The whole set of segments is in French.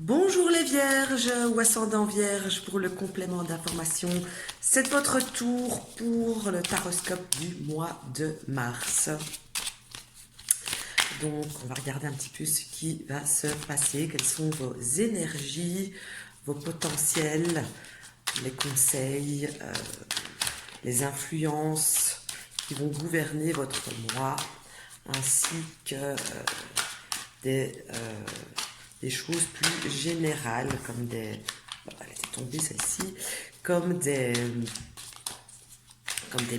Bonjour les vierges ou ascendants vierges pour le complément d'information. C'est votre tour pour le taroscope du mois de mars. Donc on va regarder un petit peu ce qui va se passer, quelles sont vos énergies, vos potentiels, les conseils, les influences qui vont gouverner votre mois, ainsi que des choses plus générales, comme des... Elle était tombée celle-ci, comme des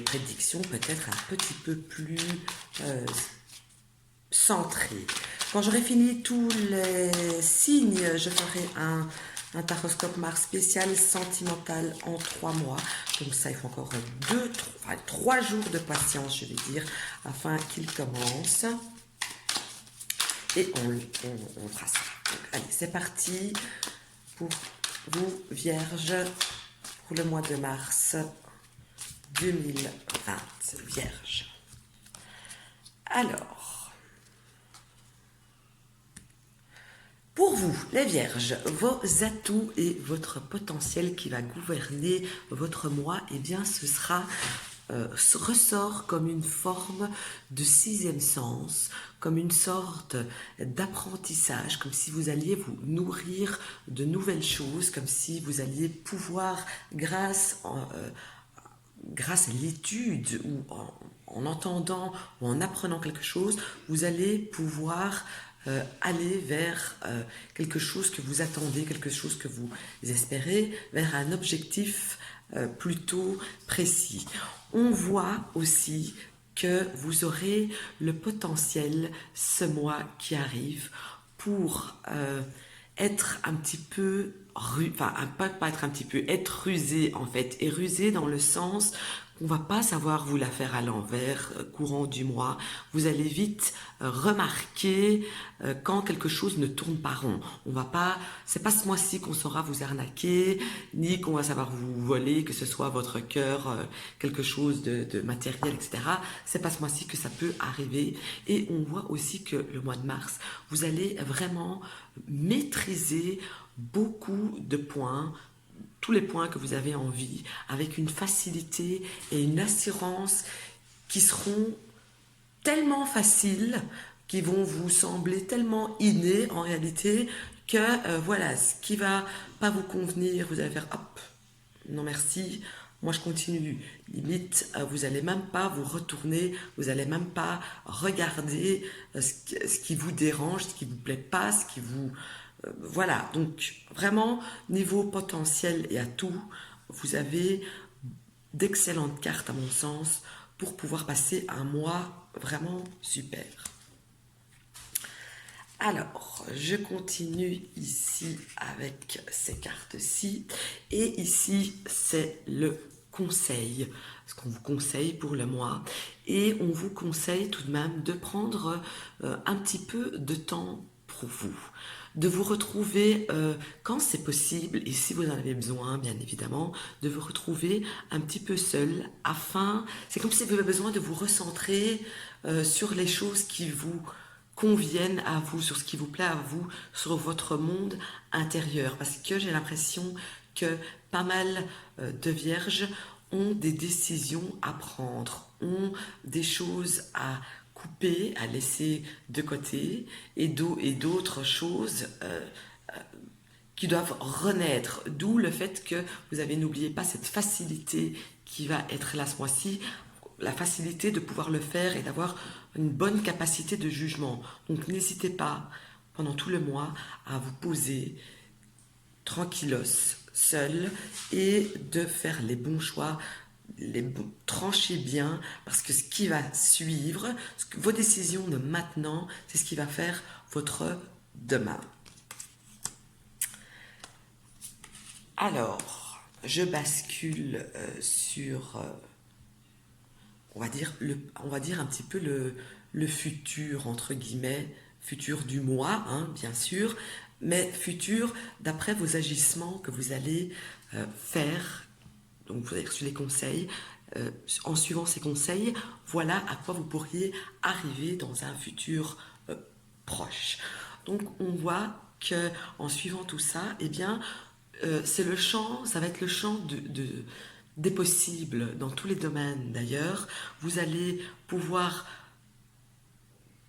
prédictions peut-être un petit peu plus centrées. Quand j'aurai fini tous les signes, je ferai un taroscope Mars spécial sentimental en 3 mois. Donc ça, il faut encore 3 jours de patience, je vais dire, afin qu'il commence. Et on fera ça. Donc, allez, c'est parti pour vous, Vierges, pour le mois de mars 2020. Vierge. Alors, pour vous, les Vierges, vos atouts et votre potentiel qui va gouverner votre mois, eh bien, ce sera ressort comme une forme de sixième sens, comme une sorte d'apprentissage, comme si vous alliez vous nourrir de nouvelles choses, comme si vous alliez pouvoir, grâce à l'étude ou en entendant ou en apprenant quelque chose, vous allez pouvoir aller vers quelque chose que vous attendez, quelque chose que vous espérez, vers un objectif plutôt précis. On voit aussi que vous aurez le potentiel ce mois qui arrive pour être un petit peu, pas être un petit peu, être rusé en fait, et rusé dans le sens qu'on va pas savoir vous la faire à l'envers, courant du mois. Vous allez vite remarquer quand quelque chose ne tourne pas rond. On va pas, c'est pas ce mois-ci qu'on saura vous arnaquer, ni qu'on va savoir vous voler, que ce soit votre cœur, quelque chose de matériel, etc. C'est pas ce mois-ci que ça peut arriver. Et on voit aussi que le mois de mars, vous allez vraiment maîtriser beaucoup de points, tous les points que vous avez envie, avec une facilité et une assurance qui seront tellement faciles, qui vont vous sembler tellement innés en réalité, que voilà, ce qui va pas vous convenir, vous allez faire hop, non merci, moi je continue. Limite, vous allez même pas vous retourner, vous allez même pas regarder ce qui vous dérange, ce qui vous plaît pas, ce qui vous... voilà, donc vraiment, niveau potentiel et atout, vous avez d'excellentes cartes à mon sens pour pouvoir passer un mois vraiment super. Alors, je continue ici avec ces cartes-ci. Et ici, c'est le conseil, ce qu'on vous conseille pour le mois. Et on vous conseille tout de même de prendre un petit peu de temps pour vous, de vous retrouver quand c'est possible, et si vous en avez besoin, bien évidemment, de vous retrouver un petit peu seul, afin, c'est comme si vous avez besoin de vous recentrer sur les choses qui vous conviennent à vous, sur ce qui vous plaît à vous, sur votre monde intérieur. Parce que j'ai l'impression que pas mal de vierges ont des décisions à prendre, ont des choses à couper, à laisser de côté, et d'autres choses qui doivent renaître. D'où le fait que vous avez, n'oubliez pas, cette facilité qui va être là ce mois-ci, la facilité de pouvoir le faire et d'avoir une bonne capacité de jugement. Donc n'hésitez pas, pendant tout le mois, à vous poser tranquillos, seul, et de faire les bons choix, trancher bien, parce que ce qui va suivre, vos décisions de maintenant, c'est ce qui va faire votre demain. Alors, je bascule sur... on va dire un petit peu le futur, entre guillemets, futur du mois, hein, bien sûr, mais futur d'après vos agissements que vous allez faire. Donc vous avez reçu les conseils. En suivant ces conseils, voilà à quoi vous pourriez arriver dans un futur proche. Donc on voit que en suivant tout ça, eh bien, c'est le champ, ça va être le champ des possibles dans tous les domaines d'ailleurs. Vous allez pouvoir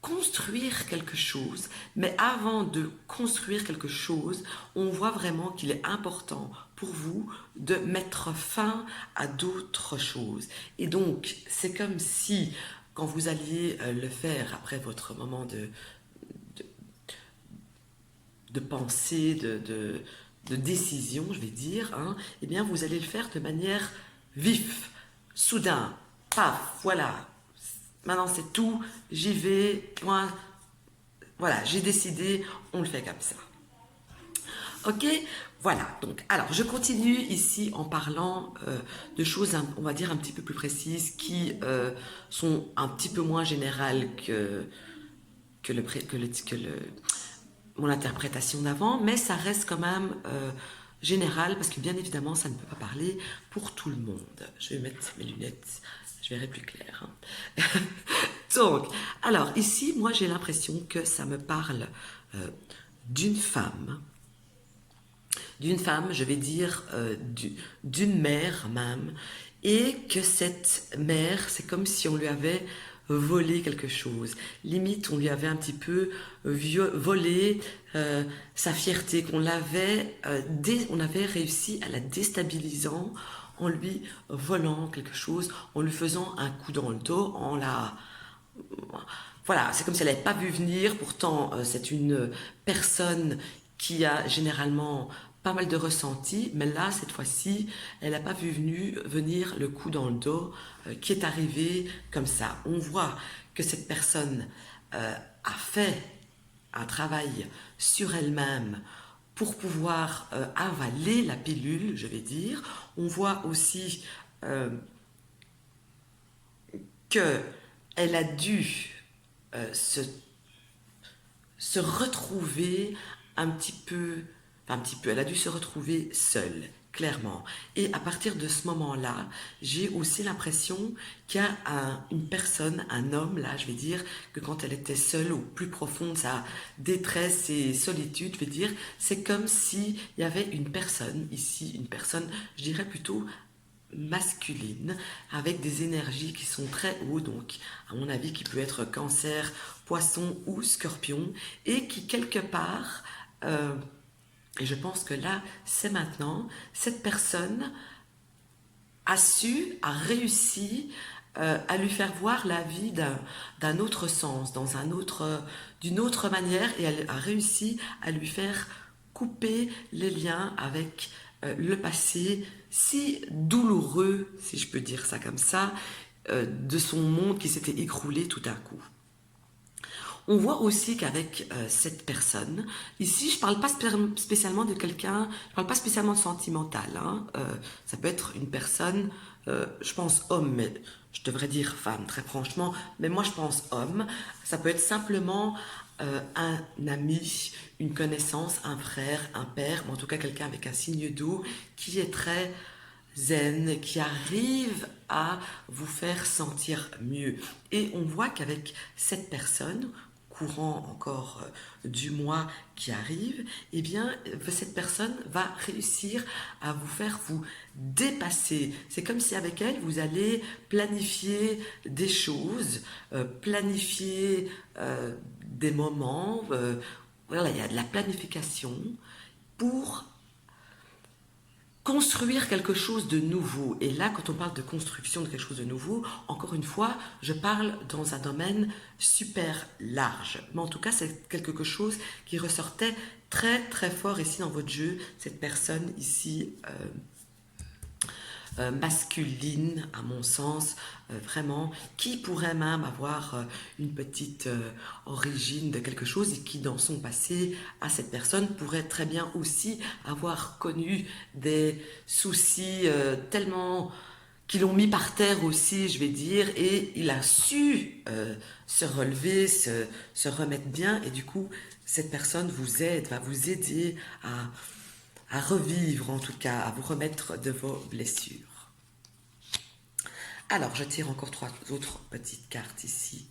construire quelque chose, mais avant de construire quelque chose, on voit vraiment qu'il est important pour vous de mettre fin à d'autres choses. Et donc, c'est comme si, quand vous alliez le faire après votre moment de pensée, de décision, je vais dire, hein, eh bien, vous allez le faire de manière vif, soudain, paf, voilà. Maintenant, c'est tout, j'y vais, point, voilà, j'ai décidé, on le fait comme ça. Ok, voilà. Donc, alors, je continue ici en parlant de choses, on va dire, un petit peu plus précises qui sont un petit peu moins générales que mon interprétation d'avant, mais ça reste quand même général parce que bien évidemment, ça ne peut pas parler pour tout le monde. Je vais mettre mes lunettes, je verrai plus clair. Hein. Donc, alors ici, moi j'ai l'impression que ça me parle d'une femme, je vais dire d'une mère même, et que cette mère, c'est comme si on lui avait volé quelque chose. Limite, on lui avait un petit peu volé sa fierté, on avait réussi à la déstabilisant en lui volant quelque chose, en lui faisant un coup dans le dos, voilà, c'est comme si elle n'avait pas vu venir. Pourtant, c'est une personne qui a généralement pas mal de ressentis, mais là, cette fois-ci, elle n'a pas vu venir le coup dans le dos qui est arrivé comme ça. On voit que cette personne a fait un travail sur elle-même pour pouvoir avaler la pilule, je vais dire. On voit aussi qu'elle a dû se retrouver elle a dû se retrouver seule, clairement. Et à partir de ce moment-là, j'ai aussi l'impression qu'il y a une personne, un homme, là, je vais dire, que quand elle était seule, au plus profond de sa détresse et solitude, je vais dire, c'est comme s'il y avait une personne, ici, une personne, je dirais plutôt masculine, avec des énergies qui sont très hautes, donc à mon avis qui peut être cancer, poisson ou scorpion, et qui quelque part, et je pense que là c'est maintenant, cette personne a réussi à lui faire voir la vie d'un autre sens, d'une autre manière, et elle a réussi à lui faire couper les liens avec le passé si douloureux, si je peux dire ça comme ça, de son monde qui s'était écroulé tout d'un coup. On voit aussi qu'avec cette personne, ici je ne parle pas spécialement de quelqu'un, je ne parle pas spécialement de sentimental, hein, ça peut être une personne, je pense homme, mais je devrais dire femme très franchement, mais moi je pense homme, ça peut être simplement un ami, une connaissance, un frère, un père, mais en tout cas quelqu'un avec un signe d'eau qui est très zen, qui arrive à vous faire sentir mieux. Et on voit qu'avec cette personne, courant encore du mois qui arrive, eh bien, cette personne va réussir à vous faire vous dépasser. C'est comme si avec elle, vous allez planifier des choses, planifier des moments. Voilà, il y a de la planification pour construire quelque chose de nouveau. Et là, quand on parle de construction de quelque chose de nouveau, encore une fois, je parle dans un domaine super large. Mais en tout cas, c'est quelque chose qui ressortait très très fort ici dans votre jeu. Cette personne ici masculine, à mon sens, vraiment, qui pourrait même avoir une petite origine de quelque chose et qui, dans son passé, à cette personne, pourrait très bien aussi avoir connu des soucis tellement qui l'ont mis par terre aussi, je vais dire, et il a su se relever, se remettre bien, et du coup, cette personne va vous aider à revivre, en tout cas, à vous remettre de vos blessures. Alors, je tire encore 3 autres petites cartes ici.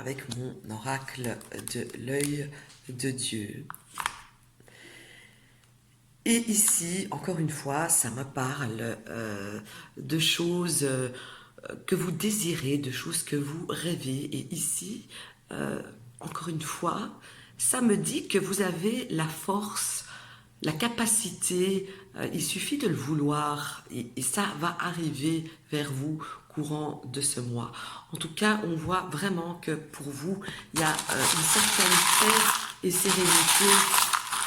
avec mon oracle de l'œil de Dieu. Et ici, encore une fois, ça me parle de choses que vous désirez, de choses que vous rêvez. Et ici, encore une fois, ça me dit que vous avez la force, la capacité, il suffit de le vouloir et ça va arriver vers vous courant de ce mois. En tout cas, on voit vraiment que pour vous, il y a une certaine paix et sérénité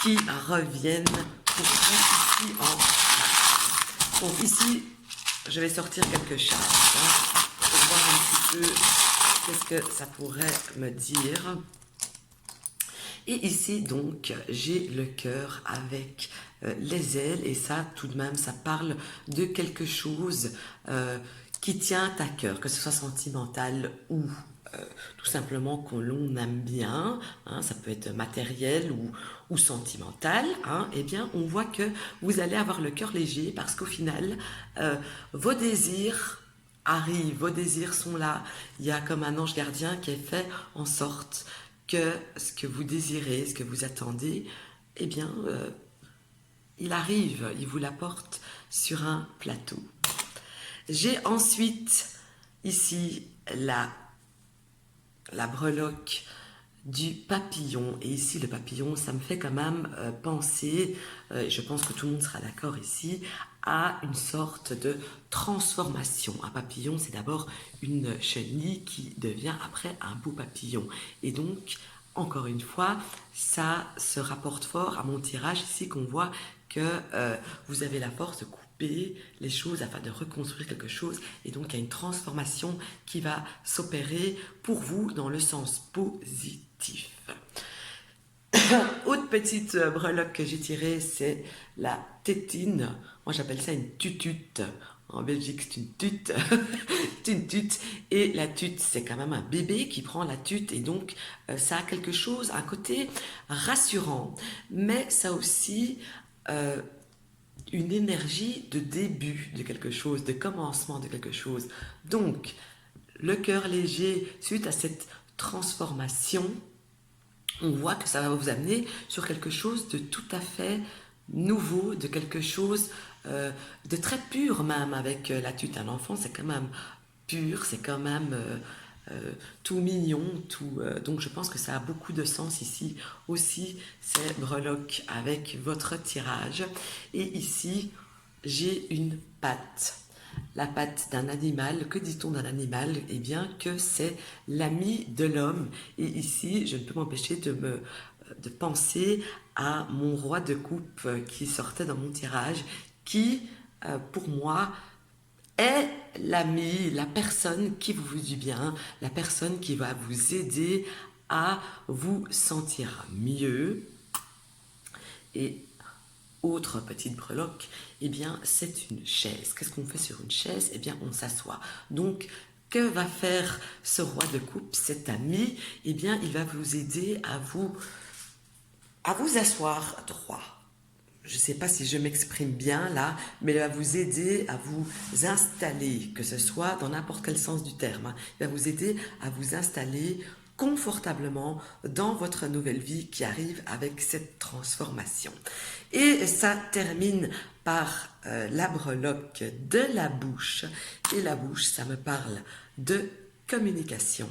qui reviennent pour vous ici en... Donc ici, je vais sortir quelques cartes pour voir un petit peu qu'est-ce que ça pourrait me dire. Et ici, donc, j'ai le cœur avec les ailes. Et ça, tout de même, ça parle de quelque chose qui tient à cœur, que ce soit sentimental ou tout simplement que l'on aime bien. Hein, ça peut être matériel ou sentimental. Hein, eh bien, on voit que vous allez avoir le cœur léger parce qu'au final, vos désirs arrivent, vos désirs sont là. Il y a comme un ange gardien qui est fait en sorte que ce que vous désirez, ce que vous attendez, eh bien, il arrive, il vous l'apporte sur un plateau. J'ai ensuite ici la breloque du papillon. Et ici, le papillon, ça me fait quand même penser, je pense que tout le monde sera d'accord ici, à une sorte de transformation. Un papillon, c'est d'abord une chenille qui devient après un beau papillon. Et donc, encore une fois, ça se rapporte fort à mon tirage ici qu'on voit que vous avez la force de couper les choses afin de reconstruire quelque chose. Et donc, il y a une transformation qui va s'opérer pour vous dans le sens positif. Autre petite breloque que j'ai tirée, c'est la tétine. Moi, j'appelle ça une tutute. En Belgique, c'est une tute. C'est une tute. Et la tute, c'est quand même un bébé qui prend la tute. Et donc, ça a quelque chose, un côté rassurant. Mais ça a aussi une énergie de début de quelque chose, de commencement de quelque chose. Donc, le cœur léger, suite à cette transformation, on voit que ça va vous amener sur quelque chose de tout à fait nouveau, de quelque chose de très pur même avec la tute. Un enfant, c'est quand même pur, c'est quand même tout mignon, tout, donc je pense que ça a beaucoup de sens ici aussi, ces breloques avec votre tirage. Et ici, j'ai une patte. La patte d'un animal, que dit-on d'un animal? Eh bien que c'est l'ami de l'homme. Et ici, je ne peux m'empêcher de penser à mon roi de coupe qui sortait dans mon tirage, qui, pour moi, est l'ami, la personne qui vous veut du bien, la personne qui va vous aider à vous sentir mieux. Et autre petite breloque, eh bien, c'est une chaise. Qu'est-ce qu'on fait sur une chaise? Eh bien, on s'assoit. Donc, que va faire ce roi de coupe, cet ami? Eh bien, il va vous aider à vous asseoir droit. Je ne sais pas si je m'exprime bien là, mais il va vous aider à vous installer, que ce soit dans n'importe quel sens du terme. Hein. Il va vous aider à vous installer confortablement dans votre nouvelle vie qui arrive avec cette transformation. Et ça termine par la breloque de la bouche. Et la bouche, ça me parle de communication.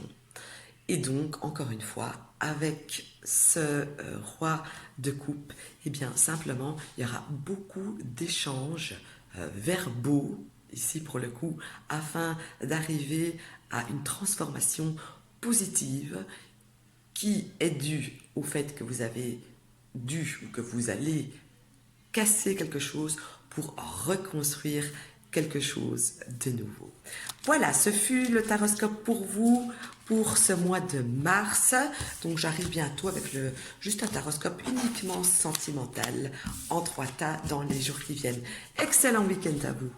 Et donc, encore une fois, avec ce roi de coupe, eh bien, simplement, il y aura beaucoup d'échanges verbaux, ici pour le coup, afin d'arriver à une transformation positive qui est due au fait que vous avez dû ou que vous allez casser quelque chose pour reconstruire quelque chose de nouveau. Voilà, ce fut le taroscope pour vous pour ce mois de mars. Donc j'arrive bientôt avec juste un taroscope uniquement sentimental en 3 tas dans les jours qui viennent. Excellent week-end à vous.